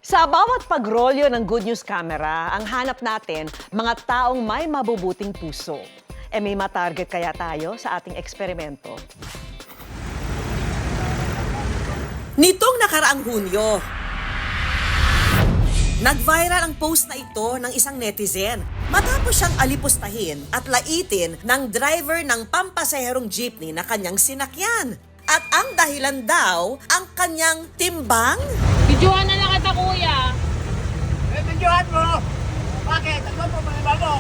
Sa bawat pagrolyo ng Good News Camera, ang hanap natin, mga taong may mabubuting puso. May matarget kaya tayo sa ating eksperimento? Nitong nakaraang Hunyo, nag-viral ang post na ito ng isang netizen matapos siyang alipustahin at laitin ng driver ng pampasaherong jeepney na kanyang sinakyan. At ang dahilan daw, ang kanyang timbang? Videohan na lang kita, kuya. Videohan mo! Bakit? Ano po ba mo?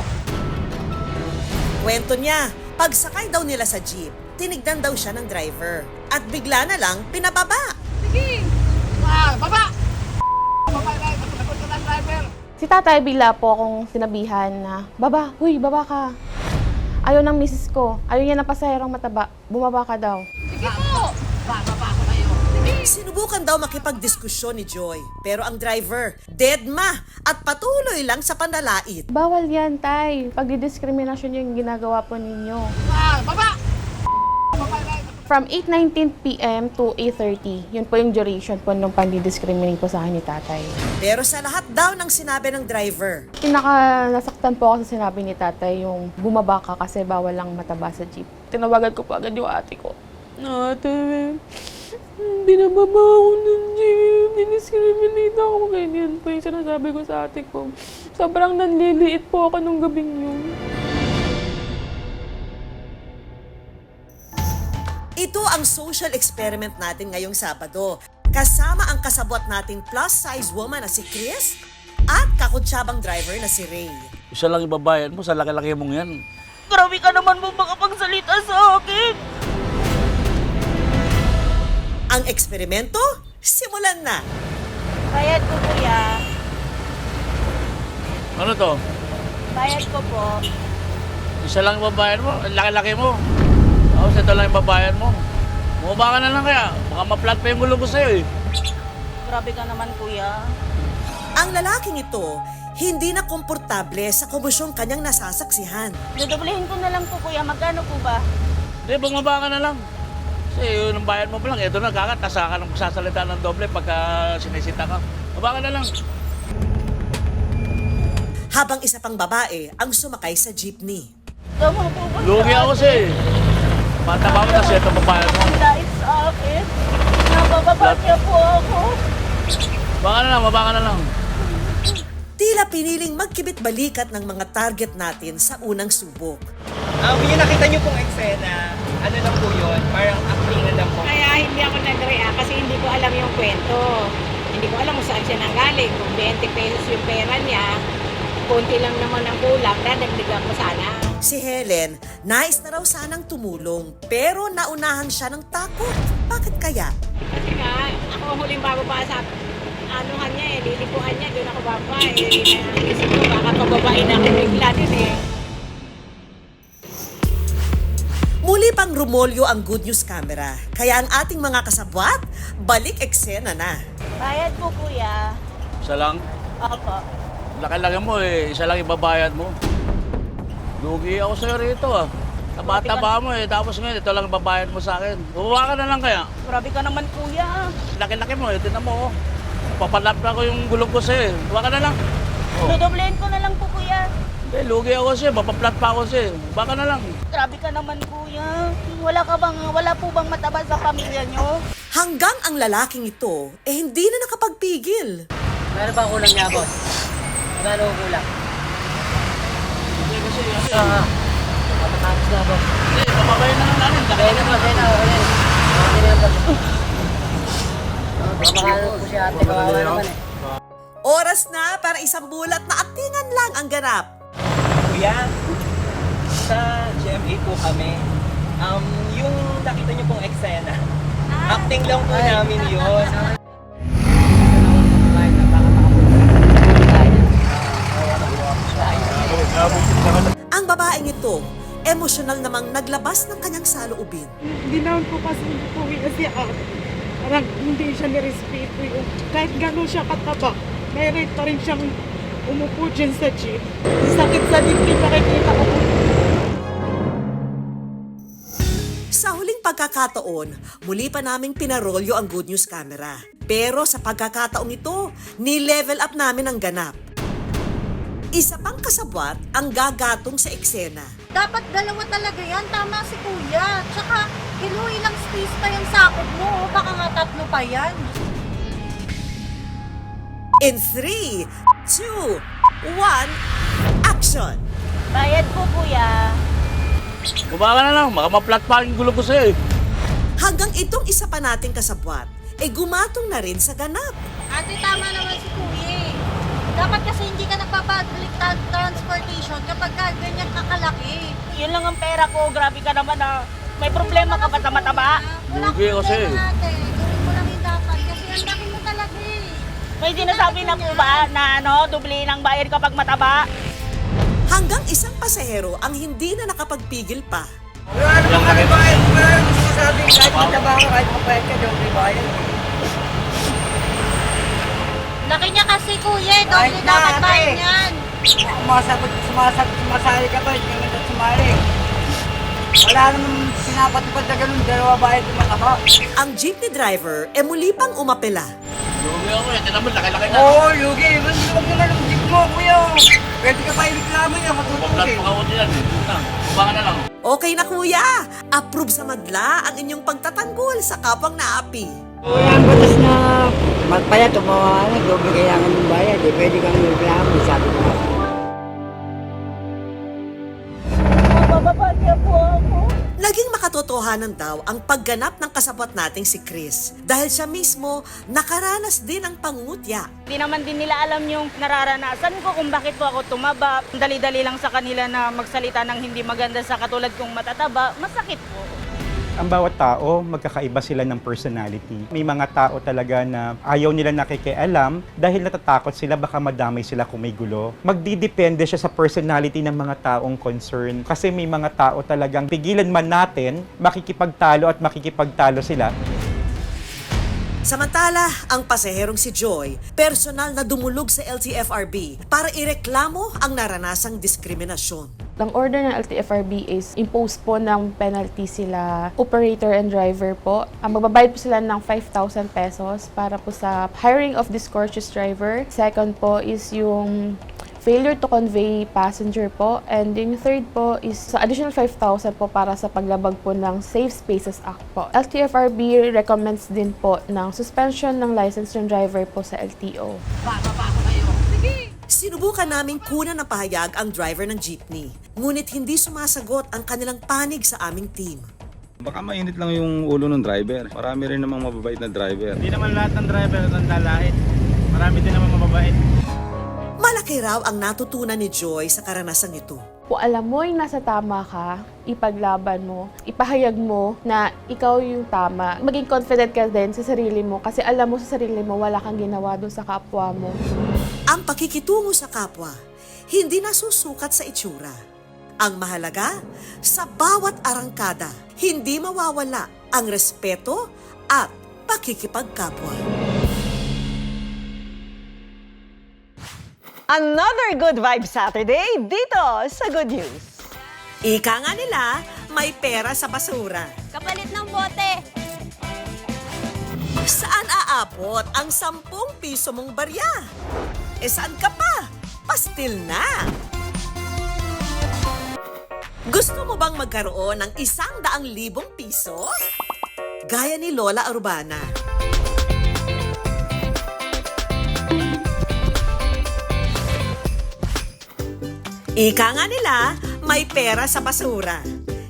Kwento niya, pagsakay daw nila sa jeep, tinignan daw siya ng driver at bigla na lang pinababa. Sige. Baba! Baba na, takot ka ng driver. Si tatay bigla po akong sinabihan na, "Baba, huy, baba ka." Ayaw ng misis ko, ayaw niya ng pasaherong mataba, bumaba ka daw. Sige po. Baba ko kayo. Sinubukan daw makipagdiskusyon ni Joy, pero ang driver, deadma at patuloy lang sa panlalait. Bawal yan, tay. Pagdidiskriminasyon yung ginagawa po ninyo. Baba! Baba na. From 8:19 p.m. to 8:30, yun po yung duration po nung pagdidiscriminate po sa akin ni tatay. Pero sa lahat daw ng sinabi ng driver, Nasaktan po ako sa sinabi ni tatay yung bumaba ka kasi bawal lang mataba sa jeep. Tinawagan ko po agad yung ate ko. Ate, binababa ako ng jeep, diniscriminate ako, ganyan po yung sinasabi ko sa ate ko. Sobrang nanliliit po ako nung gabing yun. ito ang social experiment natin ngayong Sabado. Kasama ang kasabwat nating plus-size woman na si Chris at kakutsyabang driver na si Ray. Isa lang ibabayad mo sa laki-laki mong yan. Grabe ka naman mo makapagsalita sa akin. Ang eksperimento, simulan na! Bayad ko, kuya. Ano to? Bayad ko po. Isa lang ibabayad mo, ang laki-laki mo. Tapos ito lang ibabayad mo. Bumaba ka na lang kaya, baka ma-flat pa yung gulo ko sa'yo eh. Grabe ka naman, kuya. Ang lalaking ito, hindi na komportable sa komosyong kanyang nasasaksihan. Dudublehin ko na lang po, kuya. Magkano po ba? Hindi, bumaba ka na lang. Kasi yun ang bayad mo pa lang. Ito na, kakatasa ka ng magsasalita ng doble pagka sinisita ka. Bumaba ka na lang. Habang isa pang babae ang sumakay sa jeepney. Tama po ba? Lugi ako sa'yo eh. Mataba mo na siya itong babayad mo. Dahil sa akin. Nabababa niya po ako. Baka na lang, baba ka na lang. Tila piniling magkibit-balikat ng mga target natin sa unang subok. Yung nakita niyo pong eksena, ano lang po yun? Parang actingan lang po. Kaya hindi ako nag-react kasi hindi ko alam yung kwento. Hindi ko alam kung saan siya nanggaling. Kung 20 pesos yung pera niya, konti lang naman ang kulang, dadagdagan ko sana. Si Helen, nais na raw sanang tumulong pero naunahan siya ng takot. Bakit kaya? Kasi nga, ako ang huling bababa sa anuhan niya eh, lilipuhan niya, doon ako bababa eh. Isip ko, baka pababain ako bigla din eh. Muli pang rumolyo ang Good News Camera. Kaya ang ating mga kasabwat, balik eksena na. Bayad po, kuya. Isa lang. Opo. Laki-laki mo eh. Isa lang ibabayad mo. Lugi ako sa'yo rito ah. Taba-taba mo eh. Tapos ngayon, ito lang ibabayad mo sa akin. Bumaba ka na lang kaya. Grabe ka naman, kuya. Laki-laki mo eh. Tinan mo oh. Papalap na ko yung gulong ko sa'yo eh. Bumaba ka na lang. Oh. Dudublehin ko na lang po, kuya. Eh, lugi ako sa'yo. Mapaplat pa ako sa'yo. Bumaba ka na lang. Grabe ka naman, kuya. Wala po bang mataba sa pamilya niyo? Hanggang ang lalaking ito, hindi na nakapagpigil. Meron ba kulang niya, boss? Magkano kulang? Hindi kasi yan eh. Matapos na, boss. Hindi, papabayin na lang namin. Laki-laki mo. Okay na. Mahalo po si ate, kawawa naman eh. Oras na para isang bulat na aktingan lang ang ganap. Kuya, sa GMA po kami, yung nakita niyo pong eksena, acting lang po namin yun. Ang babaeng ito, emosyonal namang naglabas ng kanyang saloobin. Ginawan ko kasi hindi po kasi parang hindi siya nirespeto yung kahit gano'n siya kataba, may right pa rin siyang umupo dyan sa jeep. Sakit sa dibdib nakikita ko po. Sa huling pagkakataon, muli pa naming pinarolyo ang Good News Camera. Pero sa pagkakataong ito, ni-level up namin ang ganap. Isa pang kasabwat ang gagatong sa eksena. Dapat dalawa talaga yan. Tama si kuya. Tsaka, hello, ilang space pa yung sakot mo. Baka nga 3 pa yan. In 3, 2, 1, action! Bayad po, kuya. Bumaba ka na lang, baka ma-flat pa yung gulo ko sa'yo eh. Hanggang itong isa pa nating kasabwat, gumatong na rin sa ganap. Ate, tama naman si kuya. Dapat kasi hindi ka nagpa-public transportation kapag ganyan kakalaki. Yun lang ang pera ko. Grabe ka naman ah. May problema ka ba sa mataba? Wala Lugi akong kasi. pera, ate. Gawin mo lang yung dapat kasi ang laki mo talaga eh. May sinasabi na po ba na doble ng bayad kapag mataba? Hanggang isang pasahero ang hindi na nakapagpigil pa. Wala namang kalibayan. Wala namang sinasabing kahit mataba ka, kahit mapayat ka, yung kalibayan. Laki niya kasi kuya, doble dapat bayad yan. Sumasali ka pa, hindi naman dapat sumali. Wala namang pinapatupad na ganun, 2 bayad yung mataba. Ang jeepney driver muli pang umapela. Lugi ako eh, tinan mo, laki-laki na. Oo, Yugi, huwag naman ang jeep mo, kuya. Pwede ka pa iliklaman yan, Pa-flat matutugin. pa ako yan eh. Bumaba ka na lang. Okay na kuya, approve sa madla ang inyong pagtatanggol sa kapwang naapi. Kuya, ang batas na magpayat o mga doble kailangan ng bayad. Pwede kang reklamo, sabi ko. Mabababa niya po ako. Naging makatotohanan daw ang pagganap ng kasabwat nating si Chris dahil siya mismo nakaranas din ng pangungutya. Hindi naman din nila alam yung nararanasan ko kung bakit po ako tumaba. Dali-dali lang sa kanila na magsalita ng hindi maganda sa katulad kong matataba. Masakit po. Ang bawat tao, magkakaiba sila ng personality. May mga tao talaga na ayaw nila nakikialam dahil natatakot sila baka madamay sila kung may gulo. Magdidepende siya sa personality ng mga taong concern. Kasi may mga tao talagang pigilan man natin, makikipagtalo at makikipagtalo sila. Samantala, ang pasaherong si Joy, personal na dumulog sa LTFRB para ireklamo ang naranasang diskriminasyon. Ang order ng LTFRB is impose po ng penalty sila operator and driver po. Magbabayad po sila ng 5,000 pesos para po sa hiring of discourteous driver. Second po is yung failure to convey passenger po. And yung third po is sa additional 5,000 po para sa paglabag po ng Safe Spaces Act po. LTFRB recommends din po ng suspension ng license ng driver po sa LTO. Sinubukan naming kunan ng pahayag ang driver ng jeepney. Ngunit hindi sumasagot ang kanilang panig sa aming team. Baka mainit lang yung ulo ng driver. Marami rin namang mababait na driver. Hindi naman lahat ng driver ang lalait. Marami din naman mababait. Malaki raw ang natutunan ni Joy sa karanasang ito. Kung alam mo yung nasa tama ka, ipaglaban mo, ipahayag mo na ikaw yung tama. Maging confident ka din sa sarili mo kasi alam mo sa sarili mo wala kang ginawa doon sa kapwa mo. Ang pakikitungo sa kapwa, hindi nasusukat sa itsura. Ang mahalaga, sa bawat arangkada, hindi mawawala ang respeto at pakikipagkapwa. Another Good Vibe Saturday dito sa Good News. Ika nga nila, may pera sa basura. Kapalit ng bote. Saan aabot ang 10 piso mong barya? Saan ka pa? Pastil na! Gusto mo bang magkaroon ng 100,000 piso? Gaya ni Lola Urbana. Ika nga nila, may pera sa basura.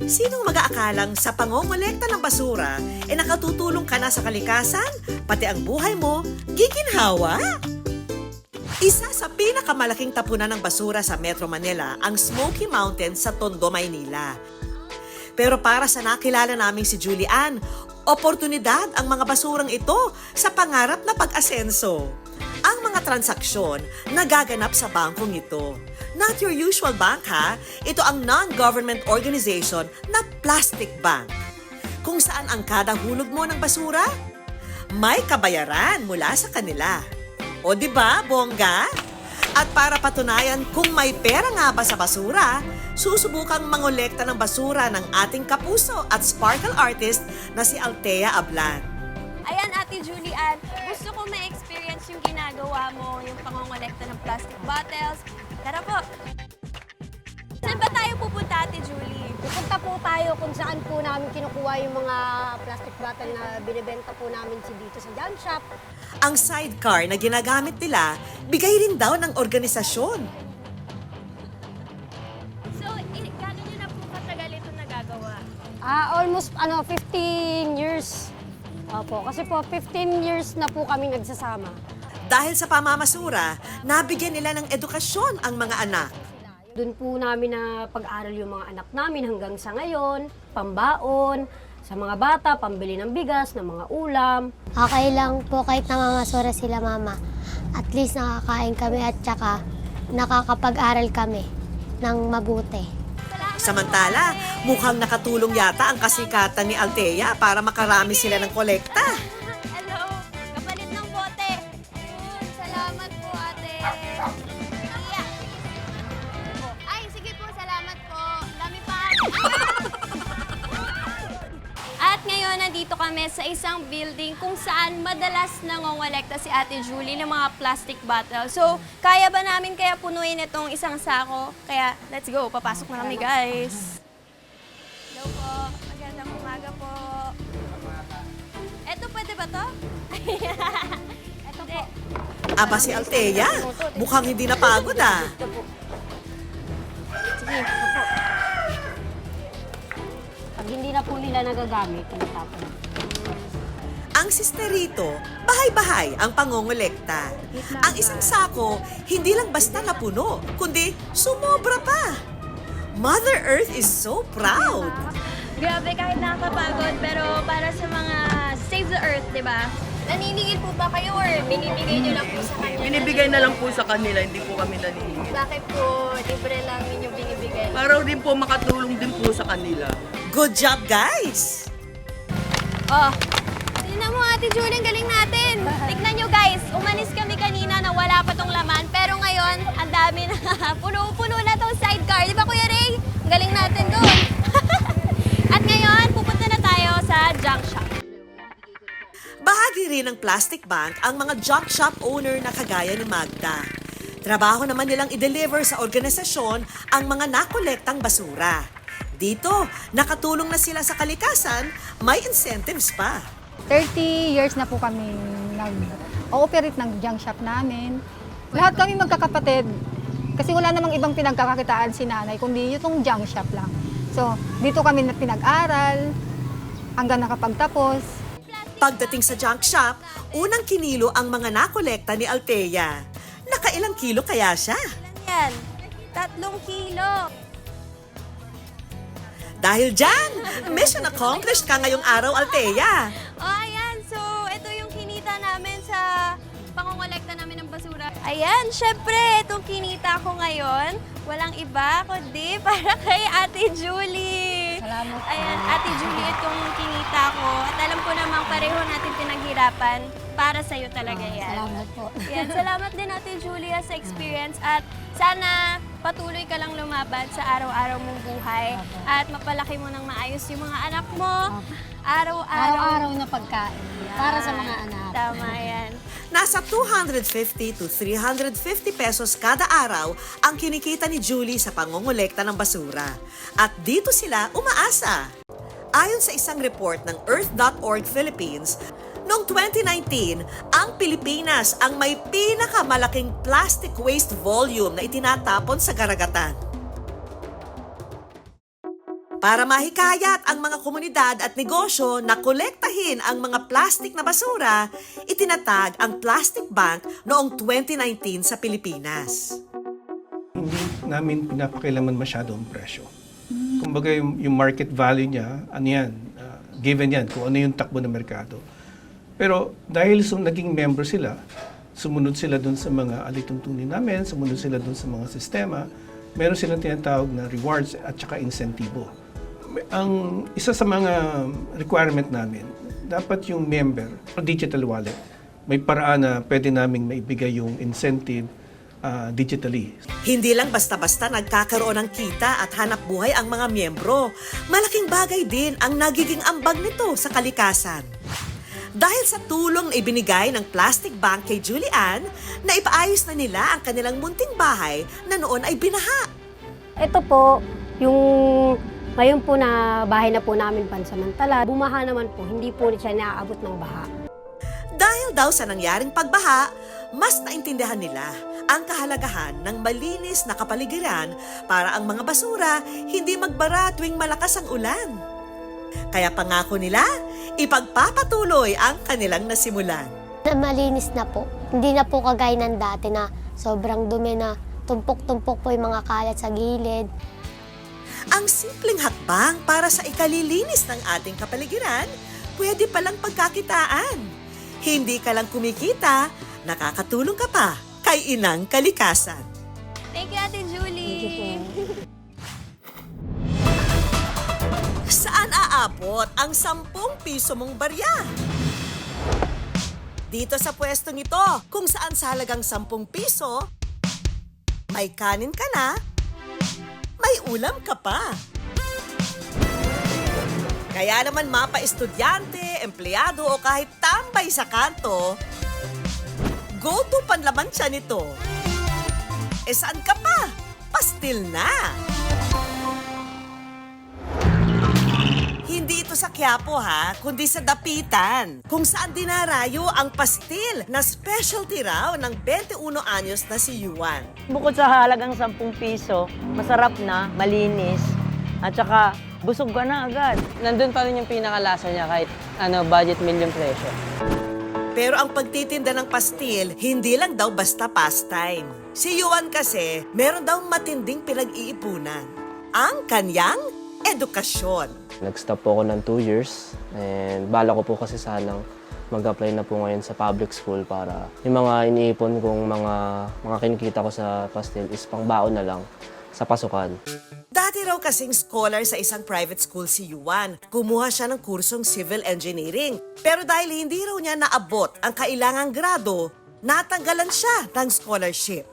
Sinong mag-aakalang sa pangongolekta ng basura nakatutulong ka na sa kalikasan, pati ang buhay mo, giginhawa? Isa sa pinakamalaking tapunan ng basura sa Metro Manila ang Smoky Mountains sa Tondo, Maynila. Pero para sa nakilala naming si Julian, oportunidad ang mga basurang ito sa pangarap na pag-asenso. Ang mga transaksyon nagaganap sa bangkong ito. Not your usual bank ha, ito ang non-government organization na plastic bank. Kung saan ang kada hulog mo ng basura, may kabayaran mula sa kanila. O di ba, bongga? At para patunayan kung may pera nga ba sa basura, susubukang mangolekta ng basura ng ating kapuso at sparkle artist na si Althea Ablan. Ayan ate, Ate Julian. Gusto ko ma-experience yung ginagawa mo, yung pangongolekta ng plastic bottles. Tara po. Saan ba tayo pupunta, Ate Julie? Pupunta po tayo kung saan po namin kinukuha yung mga plastic bottle na binibenta po namin dito sa junk shop. Ang sidecar na ginagamit nila, bigay rin daw ng organisasyon. So, gano'n nyo na po katagal ito nagagawa? Almost 15 years. Opo, kasi po 15 years na po kami nagsasama. Dahil sa pamamasura, nabigyan nila ng edukasyon ang mga anak. Doon po namin na pag-aral yung mga anak namin hanggang sa ngayon, pambaon, sa mga bata, pambili ng bigas, ng mga ulam. Okay lang po kahit namamasura sila mama. At least nakakain kami at saka nakakapag-aral kami ng mabuti. Samantala, mukhang nakatulong yata ang kasikatan ni Althea para makarami sila ng kolekta. Hello, kapalit ng bote. Salamat po, ate. Iya. Ay, sige po, salamat po. Dami pa. At ngayon, nandito kami sa isang building kung saan madalas nangongolekta si Ate Julie ng mga plastic bottle. So, kaya ba namin kaya punuin itong isang sako? Kaya, let's go. Papasok na kami, guys. Hello po. Magandang umaga po. Eto, pwede ba to? Eto po. Aba si Althea, mukhang hindi napagod ah. Sige, ito po. Pag hindi na po nila nagagamit, tinatapon. Ang sisterito, bahay-bahay ang pangongolekta. Ang isang sako, hindi lang basta napuno, kundi sumobra pa. Mother Earth is so proud. Grabe, kahit nakakapagod, pero para sa mga Save the Earth, di ba? Naniningil po ba kayo or binibigay nyo lang po sa kanila? Binibigay na lang po sa kanila, hindi po kami naniningil. Bakit po libre lang ninyo binibigay? Para din po makatulong din po sa kanila. Good job, guys! Oh, tingnan mo Ate Julie, ang galing natin. Tignan nyo guys, umalis kami kanina na wala pa tong laman, pero ngayon, ang dami na. Puno-puno na tong sidecar. Di ba Kuya Ray? Ang galing natin doon. At ngayon, pupunta na tayo sa junk shop. Bahagi rin ng plastic bank ang mga junk shop owner na kagaya ni Magda. Trabaho naman nilang i-deliver sa organisasyon ang mga nakolektang basura. Dito, nakatulong na sila sa kalikasan, may incentives pa. 30 years na po kami nag-ooperate ng junk shop namin. Lahat kami magkakapatid kasi wala namang ibang pinagkakakitaan si nanay kundi itong junk shop lang. So, dito kami na pinag-aral hanggang nakapagtapos. Pagdating sa junk shop, unang kinilo ang mga nakolekta ni Althea. Nakailang kilo kaya siya? Yan, 3 kilo. Dahil dyan, mission accomplished ka ngayong araw, Althea. Oh, ayan. So, ito yung kinita namin sa pangongolekta namin ng basura. Ayan, syempre, itong kinita ko ngayon, walang iba kundi para kay Ate Julie. Salamat. Ayan, Ate Julie, itong kinita ko. At alam ko namang pareho natin pinaghirapan. Para sa'yo talaga yan. Salamat po. Yan, salamat din Ate Julia sa experience at sana patuloy ka lang lumaban sa araw-araw mong buhay at mapalaki mo ng maayos yung mga anak mo. Araw-araw na pagkain para sa mga anak. Tama yan. Nasa 250 to 350 pesos kada araw ang kinikita ni Julie sa pangongolekta ng basura. At dito sila umaasa. Ayon sa isang report ng Earth.org Philippines, noong 2019, ang Pilipinas ang may pinakamalaking plastic waste volume na itinatapon sa karagatan. Para mahikayat ang mga komunidad at negosyo na kolektahin ang mga plastic na basura, itinatag ang Plastic Bank noong 2019 sa Pilipinas. Hindi namin pinapakilaman masyado ang presyo. Kumbaga yung market value niya, ano yan, given yan, kung ano yung takbo ng merkado. Pero dahil naging member sila, sumunod sila dun sa mga alituntunin namin, sumunod sila dun sa mga sistema, meron silang tinatawag na rewards at saka insentibo. Ang isa sa mga requirement namin, dapat yung member, digital wallet, may paraan na pwede naming maibigay yung incentive digitally. Hindi lang basta-basta nagkakaroon ng kita at hanap buhay ang mga miyembro. Malaking bagay din ang nagiging ambag nito sa kalikasan. Dahil sa tulong na ibinigay ng plastic bank kay Julian, naipaayos na nila ang kanilang munting bahay na noon ay binaha. Ito po, yung ngayon po na bahay na po namin pansamantala, bumaha naman po, hindi po siya naaabot ng baha. Dahil daw sa nangyaring pagbaha, mas naintindihan nila ang kahalagahan ng malinis na kapaligiran para ang mga basura hindi magbara tuwing malakas ang ulan. Kaya pangako nila, ipagpapatuloy ang kanilang nasimulan. Malinis na po. Hindi na po kagaya ng dati na sobrang dumi na tumpok-tumpok po yung mga kalat sa gilid. Ang simpleng hakbang para sa ikalilinis ng ating kapaligiran, pwede palang pagkakitaan. Hindi ka lang kumikita, nakakatulong ka pa kay Inang Kalikasan. Thank you, Ate Julie. Saan aabot ang 10 piso mong barya? Dito sa pwestong ito, kung saan sa halagang 10 piso, may kanin ka na, may ulam ka pa. Kaya naman mapa estudyante, empleyado o kahit tambay sa kanto, go-to panlaman siya nito. Saan ka pa? Pastil na! Hindi ito sa Quiapo kundi sa Dapitan, kung saan dinarayo ang pastil na specialty raw ng 21 anyos na si Yuan. Bukod sa halagang 10 piso, masarap na, malinis, at saka busog ka na agad. Nandun pa rin yung pinakalasa niya kahit budget meal yung presyo. Pero ang pagtitinda ng pastil, hindi lang daw basta pastime. Si Yuan kasi, meron daw matinding pinag-iipunan. Ang kanyang edukasyon. Nag-stop po ako ng 2 years and bala ko po kasi sanang mag-apply na po ngayon sa public school para yung mga iniipon kong mga kinikita ko sa pastil is pangbaon na lang sa pasukan. Dati raw kasing scholar sa isang private school si Yuan. Kumuha siya ng kursong civil engineering. Pero dahil hindi raw niya naabot ang kailangang grado, natanggalan siya ng scholarship.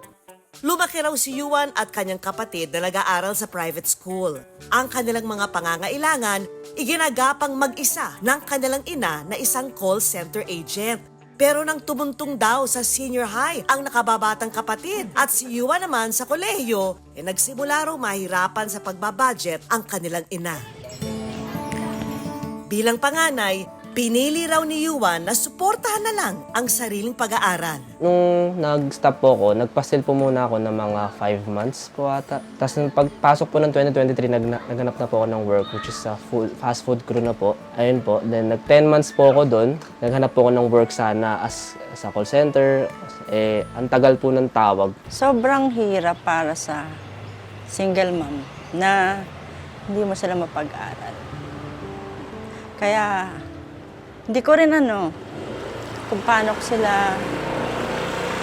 Lumaki raw si Yuan at kanyang kapatid na nag-aaral sa private school. Ang kanilang mga pangangailangan, iginagapang mag-isa ng kanilang ina na isang call center agent. Pero nang tumuntong daw sa senior high ang nakababatang kapatid at si Yuan naman sa kolehiyo, nagsimula raw mahirapan sa pagbabudget ang kanilang ina. Bilang panganay, pinili raw ni Yuan na suportahan na lang ang sariling pag-aaral. Nung nag-stop po ako, nagpastil po muna ako ng mga 5 months po ata. Tapos nung pagpasok po ng 2023, naghanap na po ako ng work, which is sa fast food crew na po. Ayun po. Then nag-10 months po ako doon. Naghanap po ako ng work sana sa call center. Ang tagal po ng tawag. Sobrang hirap para sa single mom na hindi mo sila mapag-aral. Kaya hindi ko rin kung paano ko sila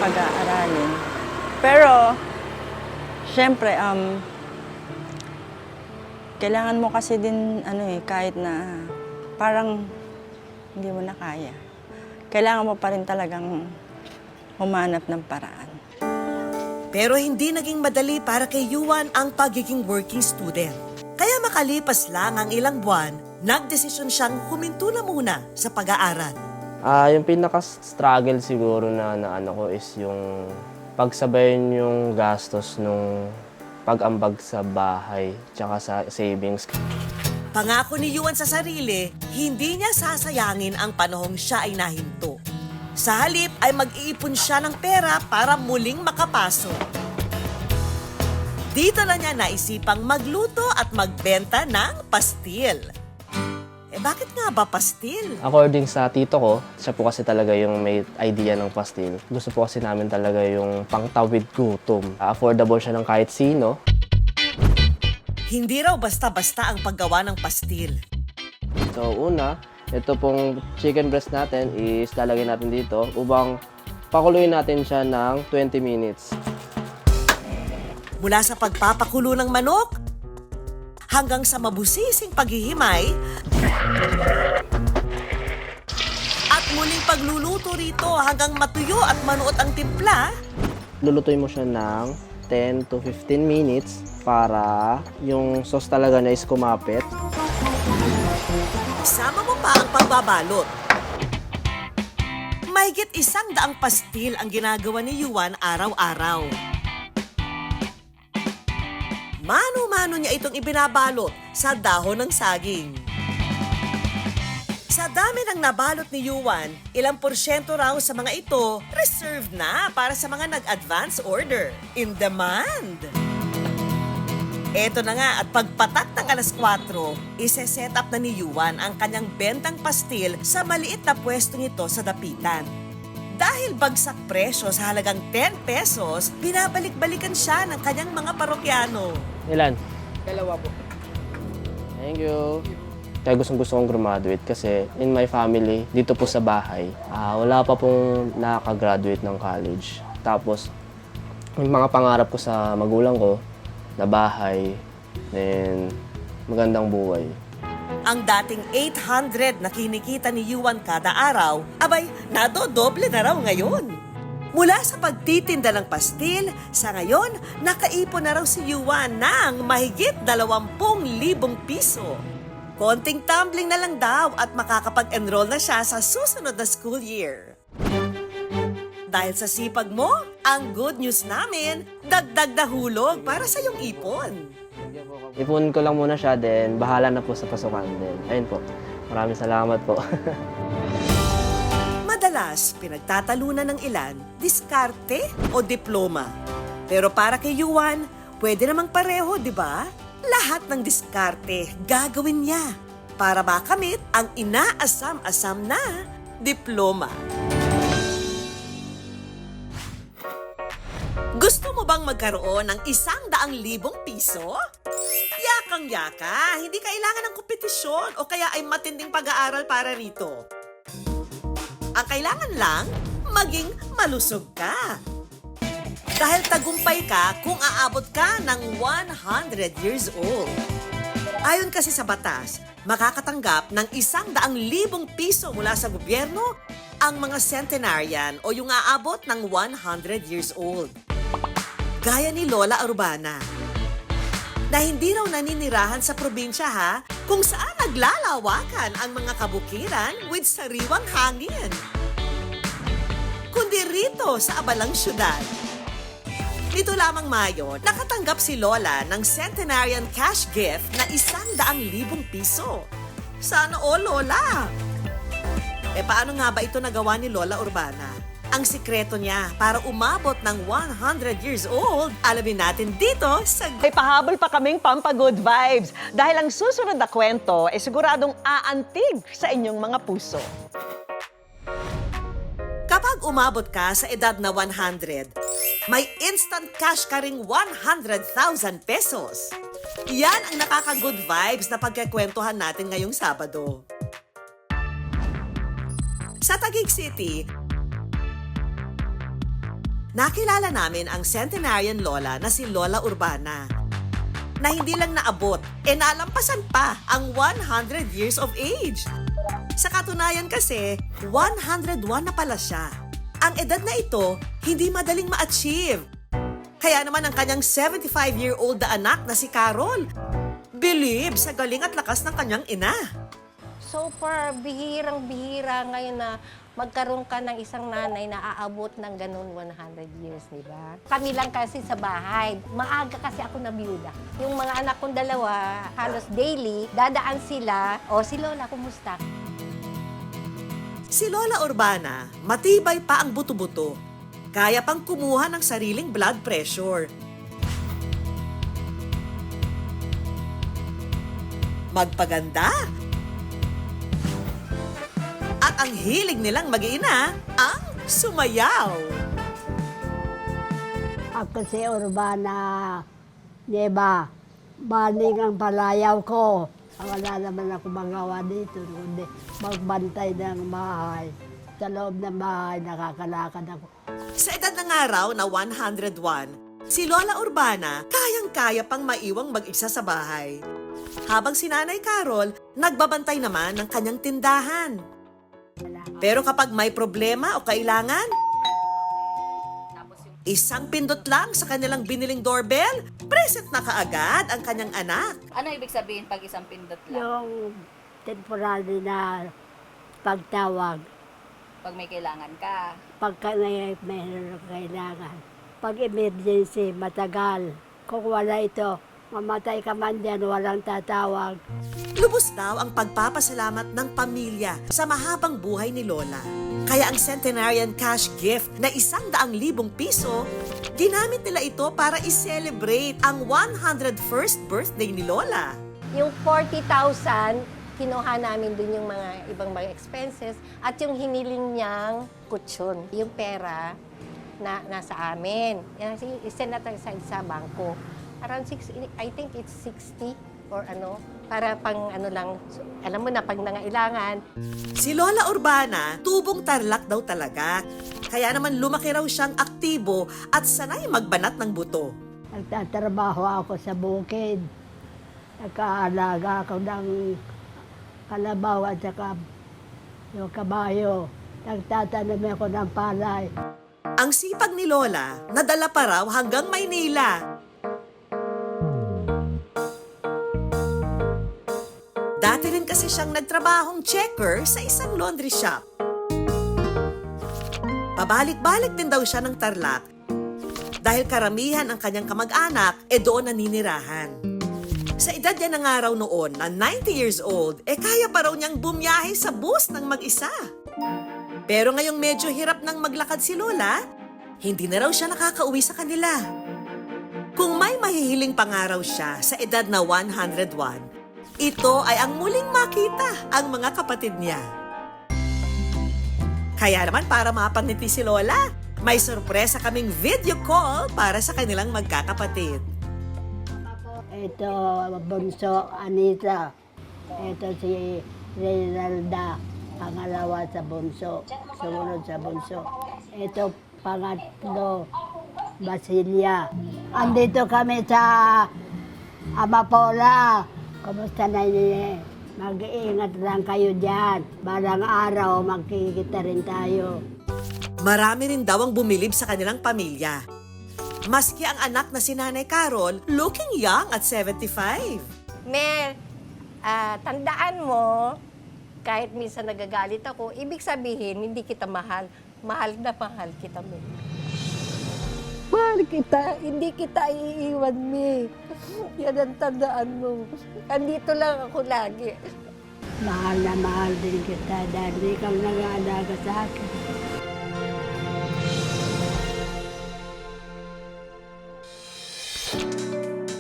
pag-aaralin. Pero, syempre, kailangan mo kasi din, kahit na parang hindi mo na kaya. Kailangan mo pa rin talagang humanap ng paraan. Pero hindi naging madali para kay Yuan ang pagiging working student. Kaya makalipas lang ang ilang buwan, nagdesisyon siyang huminto na muna sa pag-aaral. Yung pinaka-struggle siguro na ko is yung pagsabayin yung gastos nung pag-ambag sa bahay tsaka sa savings. Pangako ni Yuan sa sarili, hindi niya sasayangin ang panahong siya ay nahinto. Sa halip ay mag-iipon siya ng pera para muling makapasok. Dito na niya naisipang magluto at magbenta ng pastil. Bakit nga ba pastil? According sa tito ko, siya po kasi talaga yung may idea ng pastil. Gusto po kasi namin talaga yung pangtawid gutom. Affordable siya ng kahit sino. Hindi raw basta-basta ang paggawa ng pastil. So una, ito pong chicken breast natin is lalagay natin dito upang pakuluin natin siya ng 20 minutes. Mula sa pagpapakulo ng manok, hanggang sa mabusising paghihimay, at muling pagluluto rito hanggang matuyo at manuot ang timpla. Lulutuin mo siya ng 10 to 15 minutes para yung sauce talaga na is kumapit. Isama mo pa ang pagbabalot. Mahigit 100 pastil ang ginagawa ni Yuan araw-araw. Mano-mano niya itong ibinabalot sa dahon ng saging. Sa dami ng nabalot ni Yuan, ilang porsyento raw sa mga ito reserved na para sa mga nag-advance order. In demand! Eto na nga at pagpatak ng alas 4, ise-set up na ni Yuan ang kanyang bentang pastil sa maliit na pwesto nito sa dapitan. Dahil bagsak presyo sa halagang 10 pesos, binabalik-balikan siya ng kanyang mga parokyano. Ilan? 2 po. Thank you. Kaya gusto kong graduate kasi in my family, dito po sa bahay, wala pa pong nakaka-graduate ng college. Tapos, yung mga pangarap ko sa magulang ko, na bahay, then magandang buhay. Ang dating 800 na kinikita ni Yuan kada araw, abay, nadodoble na raw ngayon. Mula sa pagtitinda ng pastil, sa ngayon, nakaipon na raw si Yuan ng mahigit 20,000 piso. Konting tumbling na lang daw at makakapag-enroll na siya sa susunod na school year. Dahil sa sipag mo, ang good news namin, dagdag na hulog para sa iyong ipon. Ipon ko lang muna siya, then bahala na po sa pasukan din. Ayun po. Maraming salamat po. Madalas, pinagtatalunan ng ilan, diskarte o diploma. Pero para kay Yuan, pwede namang pareho, di ba? Lahat ng diskarte gagawin niya para makamit ang inaasam-asam na diploma. Gusto mo bang magkaroon ng 100,000 piso? Yakang-yaka, hindi kailangan ng kompetisyon o kaya ay matinding pag-aaral para rito. Ang kailangan lang, maging malusog ka. Dahil tagumpay ka kung aabot ka ng 100 years old. Ayon kasi sa batas, makakatanggap ng 100,000 piso mula sa gobyerno ang mga centenarian o yung aabot ng 100 years old. Gaya ni Lola Urbana, na hindi raw naninirahan sa probinsya ha, kung saan naglalawakan ang mga kabukiran with sariwang hangin. Kundi rito sa abalang syudad. Dito lamang Mayo, nakatanggap si Lola ng centenarian cash gift na 100,000 piso. Sana all, Lola! Paano nga ba ito nagawa ni Lola Urbana? Ang sikreto niya para umabot ng 100 years old, alamin natin dito sa... May pahabol pa kaming Pampa-Good Vibes dahil ang susunod na kwento ay siguradong aantig sa inyong mga puso. Kapag umabot ka sa edad na 100, may instant cash ka ring 100,000 pesos. Yan ang nakaka-good vibes na pagkakwentuhan natin ngayong Sabado. Sa Taguig City, nakilala namin ang centenarian lola na si Lola Urbana, na hindi lang naabot, nalampasan pa ang 100 years of age. Sa katunayan kasi, 101 na pala siya. Ang edad na ito, hindi madaling ma-achieve. Kaya naman ang kanyang 75-year-old na anak na si Carol, believe sa galing at lakas ng kanyang ina. So far, bihirang-bihira ngayon na magkaroon ka ng isang nanay na aabot ng ganun 100 years, di ba? Kami lang kasi sa bahay. Maaga kasi ako na biyuda. Yung mga anak kong dalawa, halos daily, dadaan sila, si Lola, kumusta? Si Lola Urbana, matibay pa ang buto-buto. Kaya pang kumuha ng sariling blood pressure. Magpaganda. At ang hilig nilang mag-iina, ang sumayaw. Ako si Urbana, diba? Baling ang palayaw ko. Wala naman ako magawa dito, kundi magbantay ng bahay. Sa loob ng bahay, nakakalakad ako. Sa edad ng araw na 101, si Lola Urbana kayang-kaya pang maiwang mag-isa sa bahay. Habang si Nanay Carol, nagbabantay naman ng kanyang tindahan. Pero kapag may problema o kailangan, isang pindot lang sa kanilang biniling doorbell, present na kaagad ang kanyang anak. Ano ibig sabihin pag isang pindot lang? Yung temporary na pagtawag. Pag may kailangan ka. Pagka mayroon kailangan. Pag emergency, matagal. Kung wala ito, mamatay ka man diyan, walang tatawag. Lubos daw ang pagpapasalamat ng pamilya sa mahabang buhay ni Lola. Kaya ang centenarian cash gift na 100,000 piso, ginamit nila ito para i-celebrate ang 101st birthday ni Lola. Yung 40,000, kinuha namin dun yung mga ibang mga expenses at yung hiniling niyang kutsyon, yung pera na nasa amin. Yan, isend natin sa bangko. Around 6, I think it's 60 or ano, para pang ano lang, alam mo na, pag nangailangan. Si Lola Urbana, tubong tarlak daw talaga. Kaya naman lumaki raw siyang aktibo at sanay magbanat ng buto. Nagtatrabaho ako sa bukid. Nagkaalaga ako ng kalabaw at saka yung kabayo. Nagtatanim ako ng palay. Ang sipag ni Lola, nadala pa raw hanggang Maynila. Dati rin kasi siyang nagtrabahong checker sa isang laundry shop. Pabalik-balik din daw siya ng Tarlac dahil karamihan ang kanyang kamag-anak doon naninirahan. Sa edad niya na nga raw noon na 90 years old, kaya pa raw niyang bumiyahe sa bus ng mag-isa. Pero ngayong medyo hirap nang maglakad si Lola, hindi na raw siya nakakauwi sa kanila. Kung may mahihiling pangaraw siya sa edad na 101, ito ay ang muling makita ang mga kapatid niya. Kaya naman para mapangiti si Lola, may sorpresa kaming video call para sa kanilang magkakapatid. Ito, bunso, Anita. Ito si Reynalda, pangalawa sa bunso, sumunod sa bunso. Ito, pangatlo, Basilia. Andito kami sa Amapola. Kumusta na niya? Mag-iingat lang kayo dyan. Balang araw, magkikita rin tayo. Marami rin daw ang bumilib sa kanilang pamilya. Maski ang anak na si Nanay Carol, looking young at 75. Mer, tandaan mo, kahit minsan nagagalit ako, ibig sabihin, hindi kita mahal. Mahal na mahal kita, Mer. Mahal kita, hindi kita iiwan, Mer. Yan ang tandaan mo. Andito lang ako lagi. Mahal na mahal din kita dahil ikaw nag-aalaga sa akin.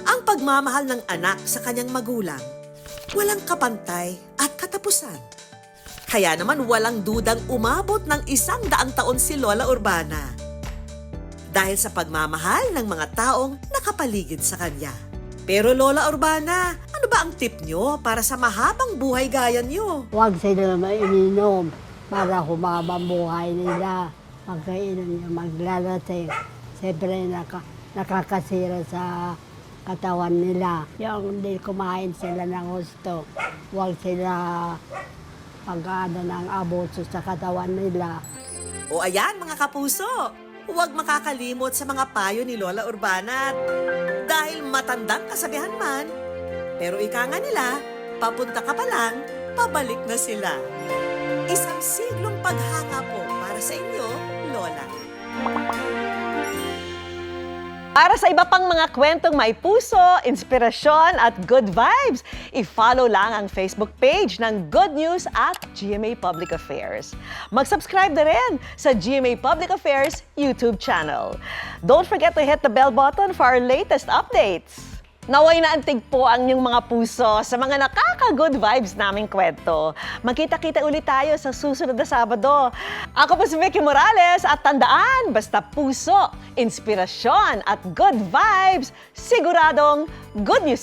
Ang pagmamahal ng anak sa kanyang magulang, walang kapantay at katapusan. Kaya naman walang dudang umabot ng 100 taon si Lola Urbana. Dahil sa pagmamahal ng mga taong nakapaligid sa kanya. Pero Lola Urbana, ano ba ang tip nyo para sa mahabang buhay gaya nyo? Huwag sila mainom para humabang buhay nila. Pagkainom niya maglalasing, siyempre nakakasira sa katawan nila. Yung hindi kumain sila ng gusto, huwag sila pag-ano ng abuso sa katawan nila. O ayan mga kapuso, huwag makakalimot sa mga payo ni Lola Urbana. Dahil matandang kasabihan man, pero ika nga nila, papunta ka pa lang, pabalik na sila. Isang siglong paghanga po para sa inyo, Lola. Para sa iba pang mga kwentong may puso, inspirasyon at good vibes, i-follow lang ang Facebook page ng Good News at GMA Public Affairs. Mag-subscribe na rin sa GMA Public Affairs YouTube channel. Don't forget to hit the bell button for our latest updates. Naway naantig po ang inyong mga puso sa mga nakaka-good vibes naming kwento. Magkita-kita ulit tayo sa susunod na Sabado. Ako po si Vicky Morales at tandaan, basta puso, inspirasyon at good vibes, siguradong good news